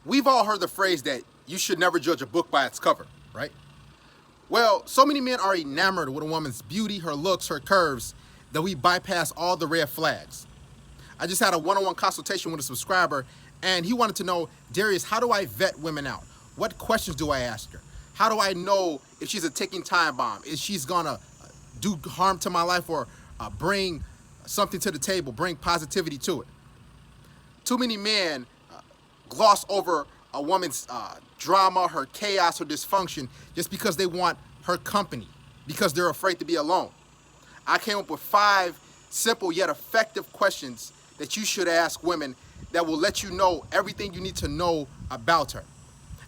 We've all heard the phrase that you should never judge a book by its cover, right? Well, so many men are enamored with a woman's beauty, her looks, her curves, that we bypass all the red flags. I just had a one-on-one consultation with a subscriber, and he wanted to know, Darius, how do I vet women out? What questions do I ask her? How do I know if she's a ticking time bomb? If she's gonna do harm to my life or bring something to the table, bring positivity to it? Too many men gloss over a woman's drama, her chaos, her dysfunction, just because they want her company, because they're afraid to be alone. I came up with 5 simple yet effective questions that you should ask women that will let you know everything you need to know about her.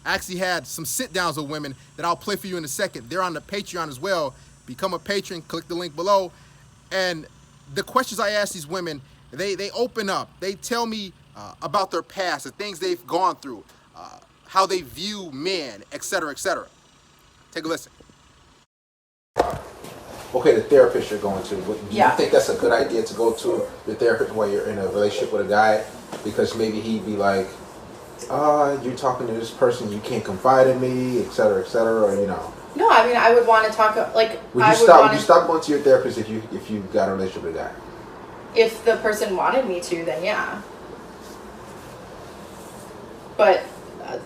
I actually had some sit-downs with women that I'll play for you in a second. They're on the Patreon as well. Become a patron, click the link below. And the questions I ask these women, they open up. They tell me about their past, the things they've gone through, how they view men, etc., etc. Take a listen. Okay, the therapist you're going to. Do you think that's a good idea to go to your therapist when you're in a relationship with a guy? Because maybe he'd be like, you're talking to this person, you can't confide in me, etc., or you know. No, I mean, I would want to talk, like, would you stop going to your therapist if you got a relationship with a guy? If the person wanted me to, then yeah. But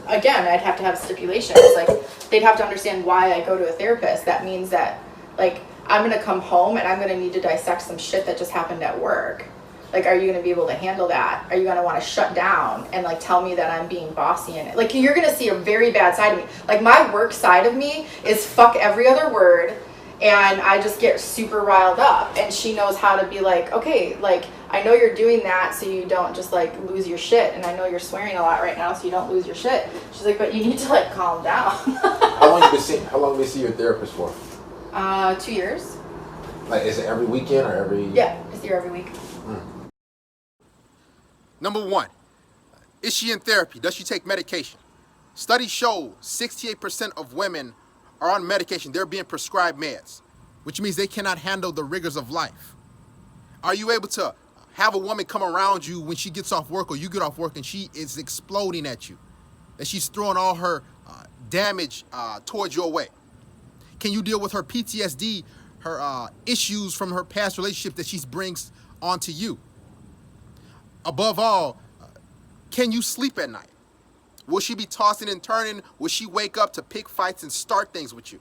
again, I'd have to have stipulations. Like, they'd have to understand why I go to a therapist. That means that, like, I'm going to come home and I'm going to need to dissect some shit that just happened at work. Like, are you going to be able to handle that? Are you going to want to shut down and, like, tell me that I'm being bossy in it? Like, you're going to see a very bad side of me. Like, my work side of me is fuck every other word, and I just get super riled up. And she knows how to be like, okay, like, I know you're doing that so you don't just, like, lose your shit. And I know you're swearing a lot right now so you don't lose your shit. She's like, but you need to, like, calm down. How long have you see your therapist for? 2 years. Like, is it every weekend or every... Yeah, it's here every week. Number 1, is she in therapy? Does she take medication? Studies show 68% of women are on medication. They're being prescribed meds, which means they cannot handle the rigors of life. Are you able to have a woman come around you when she gets off work or you get off work and she is exploding at you? That she's throwing all her damage towards your way? Can you deal with her PTSD, her issues from her past relationship that she brings onto you? Above all, can you sleep at night? Will she be tossing and turning? Will she wake up to pick fights and start things with you?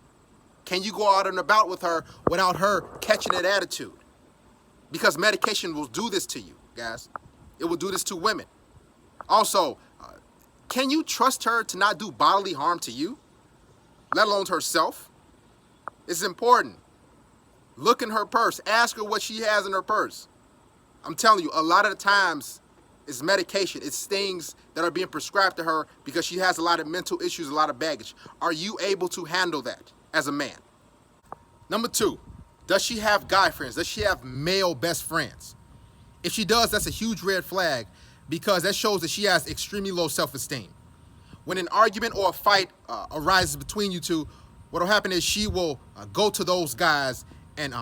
Can you go out and about with her without her catching that attitude? Because medication will do this to you, guys. It will do this to women. Also, can you trust her to not do bodily harm to you, let alone herself? It's important. Look in her purse. Ask her what she has in her purse. I'm telling you, a lot of the times it's medication. It's things that are being prescribed to her because she has a lot of mental issues, a lot of baggage. Are you able to handle that as a man? Number 2, does she have guy friends? Does she have male best friends? If she does, that's a huge red flag because that shows that she has extremely low self-esteem. When an argument or a fight arises between you two, what will happen is she will go to those guys and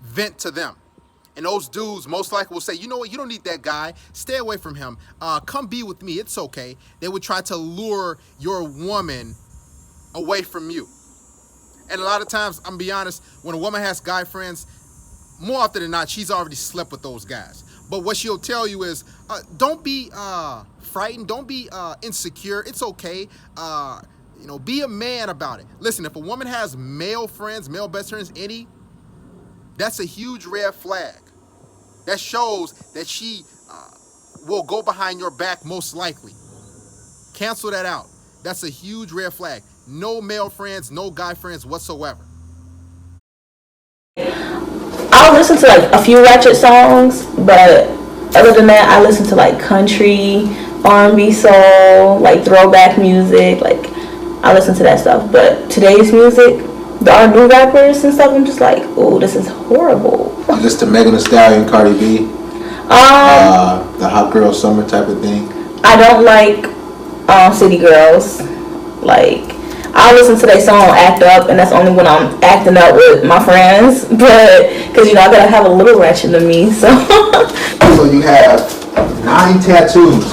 vent to them. And those dudes most likely will say, you know what, you don't need that guy. Stay away from him. Come be with me. It's okay. They would try to lure your woman away from you. And a lot of times, I'm going to be honest, when a woman has guy friends, more often than not, she's already slept with those guys. But what she'll tell you is, don't be frightened. Don't be insecure. It's okay. Be a man about it. Listen, if a woman has male friends, male best friends, that's a huge red flag. That shows that she will go behind your back most likely. Cancel that out. That's a huge red flag. No male friends, no guy friends whatsoever. I'll listen to like a few ratchet songs, but other than that, I listen to like country, R&B, soul, like throwback music. Like I listen to that stuff. But today's music, our new rappers and stuff, I'm just like, oh, this is horrible. You listen to Megan Thee Stallion, Cardi B, the hot girl summer type of thing. I don't like city girls. Like I listen to their song "Act Up," and that's only when I'm acting up with my friends. But because I gotta have a little ratchet in me. So. So you have 9 tattoos.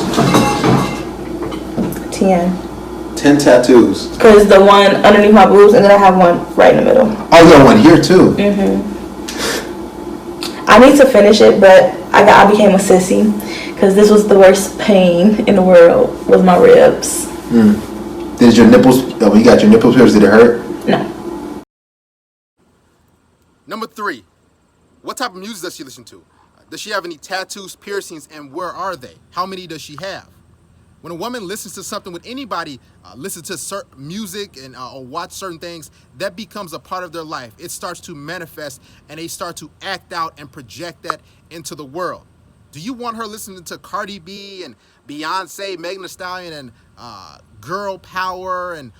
10. 10 tattoos. Because the one underneath my boobs, and then I have one right in the middle. Oh, you got one here too. I need to finish it, but I became a sissy because this was the worst pain in the world was my ribs. Did your nipples? When you got your nipples pierced, did it hurt? No. Number 3, what type of music does she listen to? Does she have any tattoos, piercings, and where are they? How many does she have? When a woman listens to something, when anybody listens to certain music and or watch certain things, that becomes a part of their life. It starts to manifest, and they start to act out and project that into the world. Do you want her listening to Cardi B and Beyonce, Megan Thee Stallion, and Girl Power, and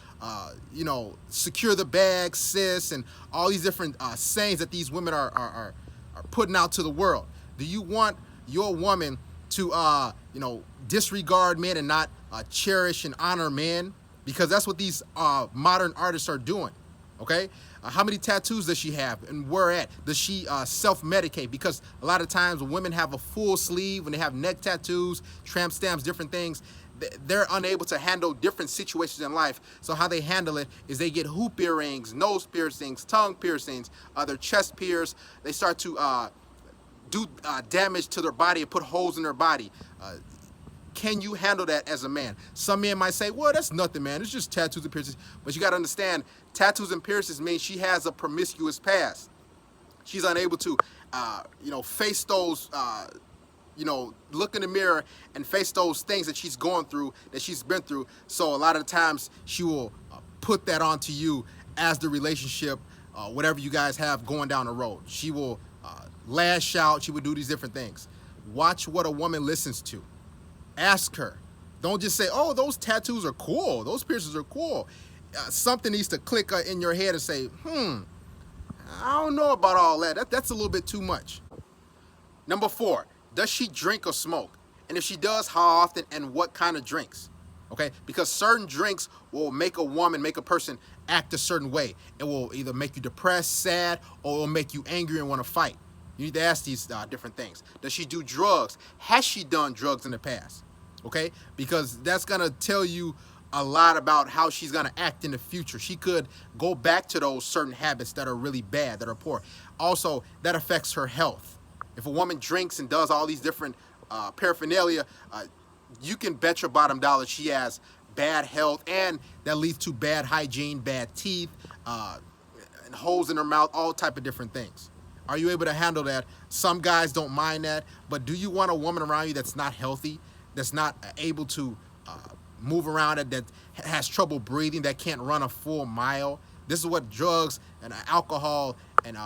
Secure the Bag, Sis, and all these different sayings that these women are putting out to the world? Do you want your woman to disregard men and not cherish and honor men? Because that's what these modern artists are doing. Okay, how many tattoos does she have, and where at? Does she self-medicate? Because a lot of times when women have a full sleeve, when they have neck tattoos, tramp stamps, different things, they're unable to handle different situations in life. So how they handle it is they get hoop earrings, nose piercings, tongue piercings, their chest pierced. They start to do damage to their body and put holes in their body. Can you handle that as a man? Some men might say, well, that's nothing, man. It's just tattoos and piercings. But you got to understand, tattoos and piercings mean she has a promiscuous past. She's unable to, face those, look in the mirror and face those things that she's going through, that she's been through. So a lot of the times she will put that onto you as the relationship, whatever you guys have going down the road. She will lash out. She will do these different things. Watch what a woman listens to. Ask her. Don't just say, oh, those tattoos are cool. Those piercings are cool. Something needs to click in your head and say, I don't know about all that. That's a little bit too much. Number 4, does she drink or smoke? And if she does, how often and what kind of drinks? Okay, because certain drinks will make a person act a certain way. It will either make you depressed, sad, or it will make you angry and want to fight. You need to ask these different things. Does she do drugs? Has she done drugs in the past? Okay, because that's going to tell you a lot about how she's going to act in the future. She could go back to those certain habits that are really bad, that are poor. Also, that affects her health. If a woman drinks and does all these different paraphernalia, you can bet your bottom dollar she has bad health, and that leads to bad hygiene, bad teeth, and holes in her mouth, all type of different things. Are you able to handle that? Some guys don't mind that, but do you want a woman around you that's not healthy, that's not able to move around, that has trouble breathing, that can't run a full mile? This is what drugs and alcohol and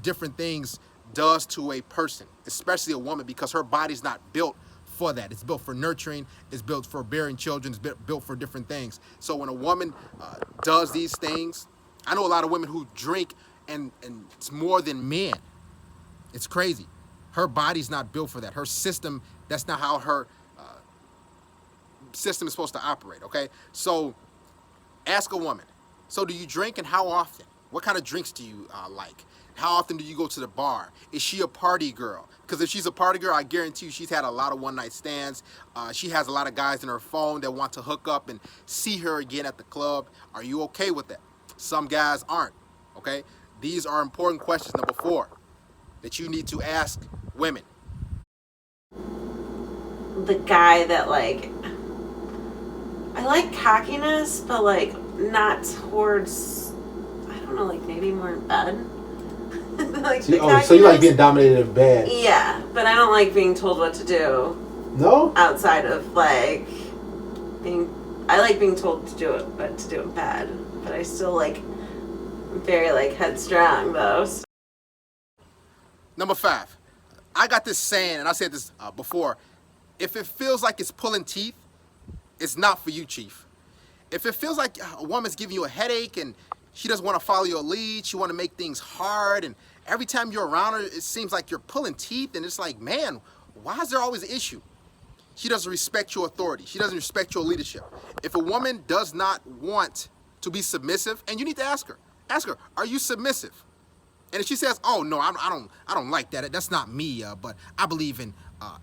different things does to a person, especially a woman, because her body's not built for that. It's built for nurturing, it's built for bearing children, it's built for different things. So when a woman does these things, I know a lot of women who drink and it's more than men. It's crazy. Her body's not built for that. Her system, that's not how her system is supposed to operate, okay? So ask a woman, so do you drink, and how often? What kind of drinks do you like? How often do you go to the bar? Is she a party girl? Because if she's a party girl, I guarantee you she's had a lot of one-night stands. She has a lot of guys in her phone that want to hook up and see her again at the club. Are you okay with that? Some guys aren't, okay? These are important questions, number 4, that you need to ask women. The guy that, like, I like cockiness, but, like, not towards, I don't know, like, maybe more in bed. Like, so you like being dominated in bed? Yeah, but I don't like being told what to do. No? Outside of, like, I like being told to do it, but to do it bad. But I still, like, very, like, headstrong, though. So. Number 5, I got this saying, and I said this before. If it feels like it's pulling teeth, it's not for you, Chief. If it feels like a woman's giving you a headache and she doesn't want to follow your lead, she want to make things hard, and every time you're around her, it seems like you're pulling teeth, and it's like, man, why is there always an issue? She doesn't respect your authority. She doesn't respect your leadership. If a woman does not want to be submissive, and you need to ask her, are you submissive? And if she says, oh, no, I don't like that. That's not me, but I believe in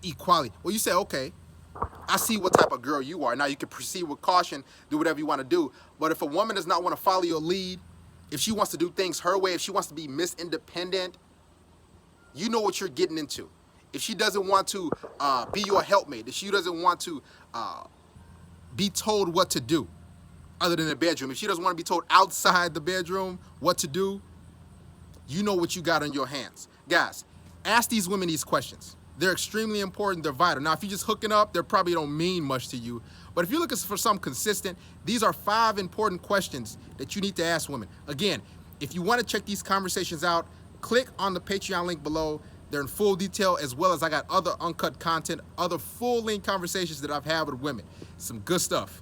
equality. Well, you say, okay, I see what type of girl you are. Now you can proceed with caution, do whatever you want to do. But if a woman does not want to follow your lead, if she wants to do things her way, if she wants to be Miss Independent, you know what you're getting into. If she doesn't want to be your helpmate, if she doesn't want to be told what to do other than the bedroom, if she doesn't want to be told outside the bedroom what to do, you know what you got on your hands. Guys, ask these women these questions. They're extremely important. They're vital. Now, if you're just hooking up, they probably don't mean much to you. But if you're looking for something consistent, these are 5 important questions that you need to ask women. Again, if you want to check these conversations out, click on the Patreon link below. They're in full detail, as well as I got other uncut content, other full-length conversations that I've had with women. Some good stuff.